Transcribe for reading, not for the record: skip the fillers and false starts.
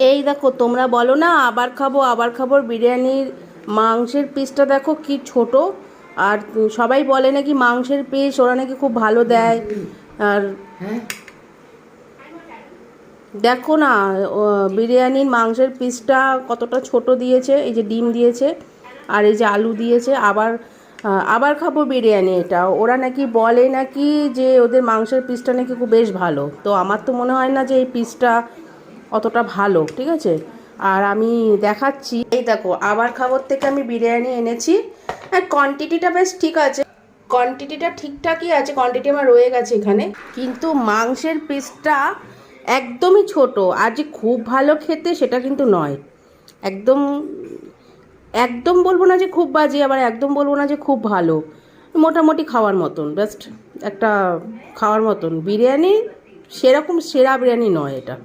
এই দেখো, তোমরা বলো না আবার খাবো আবার খাবো, বিরিয়ানির মাংসের পিসটা দেখো কি ছোট। আর সবাই বলে নাকি মাংসের পিস ওরা নাকি খুব ভালো দেয়। আর দেখো না, বিরিয়ানির মাংসের পিসটা কতটা ছোট দিয়েছে। এই যে ডিম দিয়েছে আর এই যে আলু দিয়েছে। আবার আবার খাবো বিরিয়ানি, এটা ওরা নাকি বলে নাকি যে ওদের মাংসের পিসটা নাকি খুব বেশ ভালো। তো আমার তো মনে হয় না যে এই পিসটা অতটা ভালো, ঠিক আছে। আর আমি দেখাচ্ছি, এই দেখো আবার খাবার থেকে আমি বিরিয়ানি এনেছি। হ্যাঁ, কোয়ান্টিটিটা বেশ ঠিক আছে, কোয়ান্টিটিটা ঠিকঠাকই আছে, কোয়ান্টিটি আমার রয়ে গেছে এখানে। কিন্তু মাংসের পিসটা একদমই ছোট। আর যে খুব ভালো খেতে সেটা কিন্তু নয়। একদম একদম বলবো না যে খুব বাজে, আবার একদম বলবো না যে খুব ভালো। মোটামুটি খাওয়ার মতন, জাস্ট একটা খাওয়ার মতন বিরিয়ানি। সেরকম সেরা বিরিয়ানি নয় এটা।